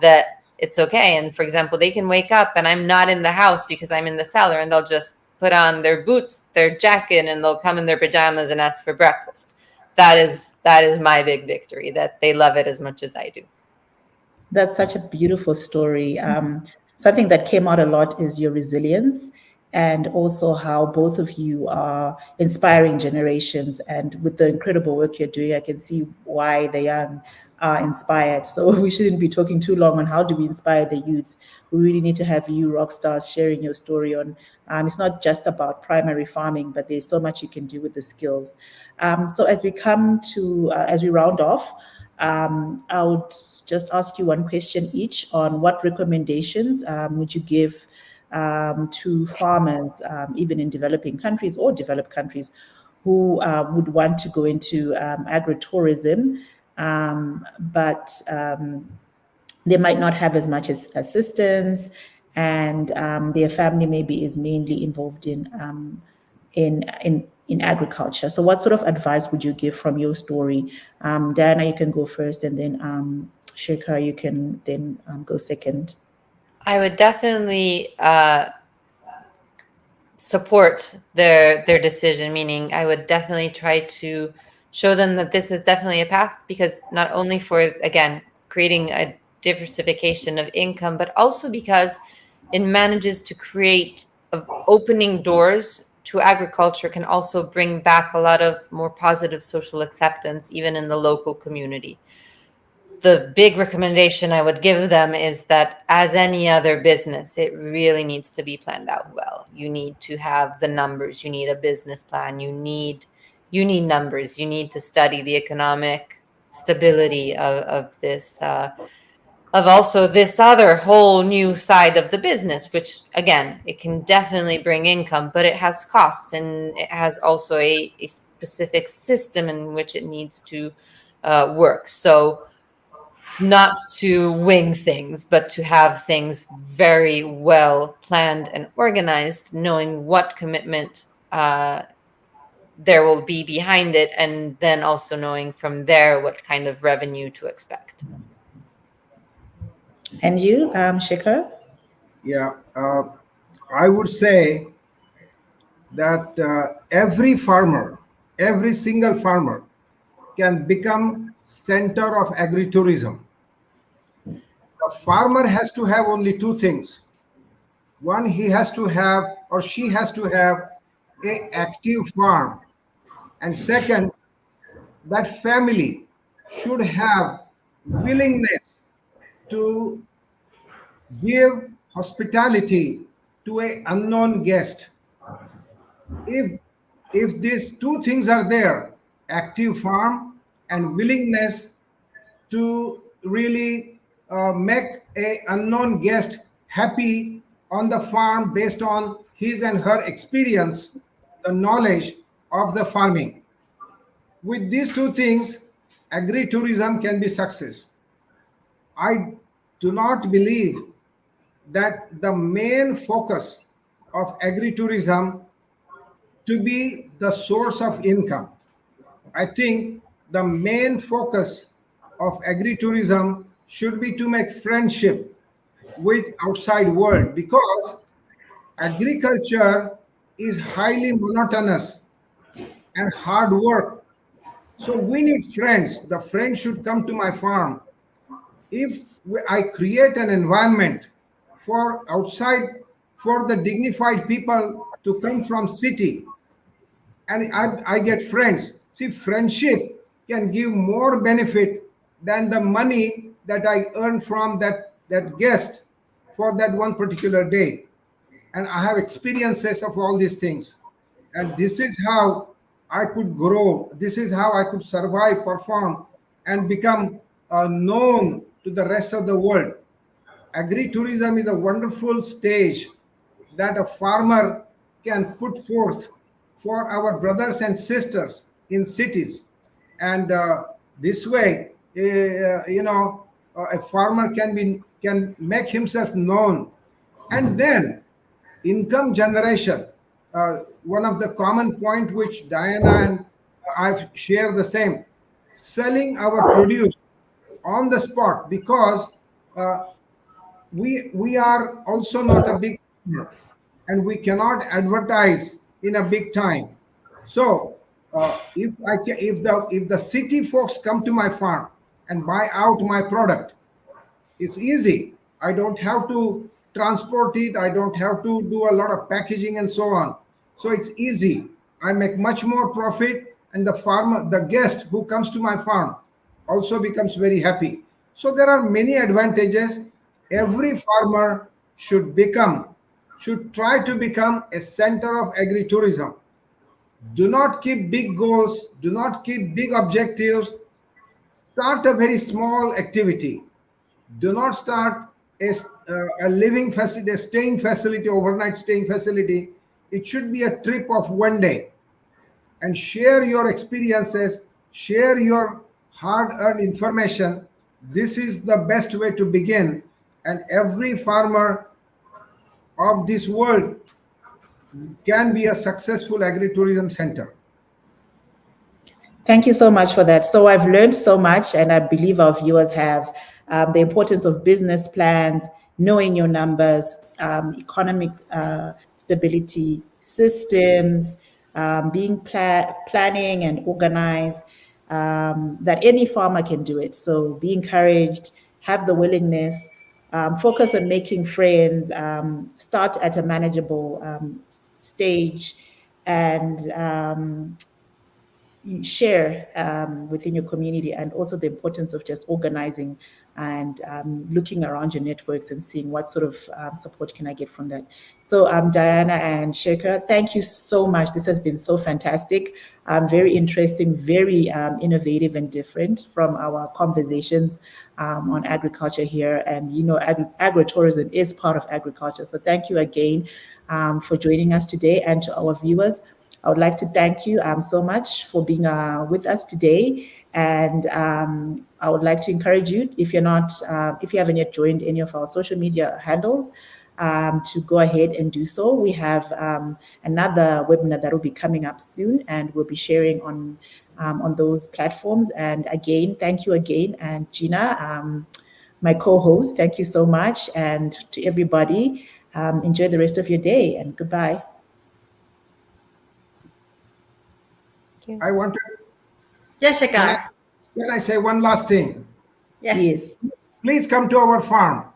that it's okay. And for example, they can wake up and I'm not in the house because I'm in the cellar, and they'll just put on their boots, their jacket, and they'll come in their pajamas and ask for breakfast. That is my big victory, that they love it as much as I do. That's such a beautiful story. Something that came out a lot is your resilience, and also how both of you are inspiring generations. And with the incredible work you're doing, I can see why the young are inspired. So we shouldn't be talking too long on how do we inspire the youth. We really need to have you rock stars sharing your story on. It's not just about primary farming, but there's so much you can do with the skills. So as we come to, as we round off, I would just ask you one question each on what recommendations would you give to farmers, even in developing countries or developed countries, who would want to go into agrotourism, but they might not have as much as assistance, and their family maybe is mainly involved in agriculture. So what sort of advice would you give from your story? Diana, you can go first, and then Shekhar, you can then go second. I would definitely support their decision, meaning I would definitely try to show them that this is definitely a path, because not only for, again, creating a diversification of income, but also because it manages to create of opening doors to agriculture, can also bring back a lot of more positive social acceptance even in the local community. The big recommendation I would give them is that, as any other business, it really needs to be planned out well. You need to have the numbers, you need a business plan, you need numbers, you need to study the economic stability of this of also this other whole new side of the business, which again, it can definitely bring income, but it has costs, and it has also a specific system in which it needs to work. So not to wing things, but to have things very well planned and organized, knowing what commitment there will be behind it, and then also knowing from there what kind of revenue to expect. And you, Shekhar? Yeah, I would say that every farmer, every single farmer can become center of agritourism. The farmer has to have only two things. One, he has to have or she has to have a active farm. And second, that family should have willingness to give hospitality to a unknown guest. If these two things are there, active farm and willingness to really make a unknown guest happy on the farm based on his and her experience, the knowledge of the farming. With these two things, agritourism can be success. I do not believe that the main focus of agritourism to be the source of income. I think the main focus of agritourism should be to make friendship with outside world, because agriculture is highly monotonous and hard work. So we need friends. The friends should come to my farm. If I create an environment for outside, for the dignified people to come from city, and I get friends. See, friendship can give more benefit than the money that I earn from that guest for that one particular day. And I have experiences of all these things. And this is how I could grow. This is how I could survive, perform, and become known to the rest of the world. Agritourism is a wonderful stage that a farmer can put forth for our brothers and sisters in cities. And this way, a farmer can make himself known. And then income generation, one of the common point which Diana and I've shared the same, selling our produce on the spot, because uh, we are also not a big firm, and we cannot advertise in a big time. So if the city folks come to my farm and buy out my product, it's easy. I don't have to transport it. I don't have to do a lot of packaging and so on. So it's easy. I make much more profit, and the farmer, the guest who comes to my farm, also becomes very happy. So there are many advantages. Every farmer should try to become a center of agritourism. Do not keep big goals. Do not keep big objectives. Start a very small activity. Do not start a living facility, a staying facility, overnight staying facility. It should be a trip of one day. And share your experiences, share your hard earned information. This is the best way to begin. And every farmer of this world can be a successful agritourism center. Thank you so much for that. So I've learned so much, and I believe our viewers have, the importance of business plans, knowing your numbers, economic stability, systems, being planning and organized, that any farmer can do it. So be encouraged, have the willingness, focus on making friends, start at a manageable stage, and share within your community, and also the importance of just organizing and looking around your networks and seeing what sort of support can I get from that. So Diana and Shekhar, thank you so much. This has been so fantastic, very interesting, very innovative and different from our conversations on agriculture here. And agrotourism is part of agriculture. So thank you again for joining us today. And to our viewers, I would like to thank you so much for being with us today. And I would like to encourage you, if you haven't yet joined any of our social media handles, to go ahead and do so. We have another webinar that will be coming up soon, and we'll be sharing on those platforms. And again, thank you again. And Gina, my co-host, thank you so much. And to everybody, enjoy the rest of your day, and goodbye. I want to. Yes, Shekhar. Can I say one last thing? Yes. Please come to our farm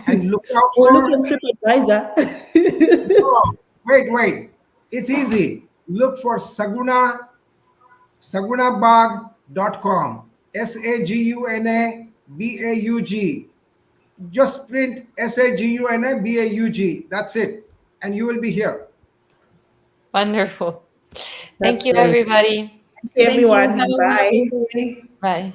and look out Oh, for. look on TripAdvisor. Oh, wait. It's easy. Look for sagunabag.com. SAGUNABAUG. Just print SAGUNABAUG. That's it. And you will be here. Wonderful. That's Thank you, great. everybody. Thank you, everyone. Thank you. Have a Bye. wonderful day. Bye.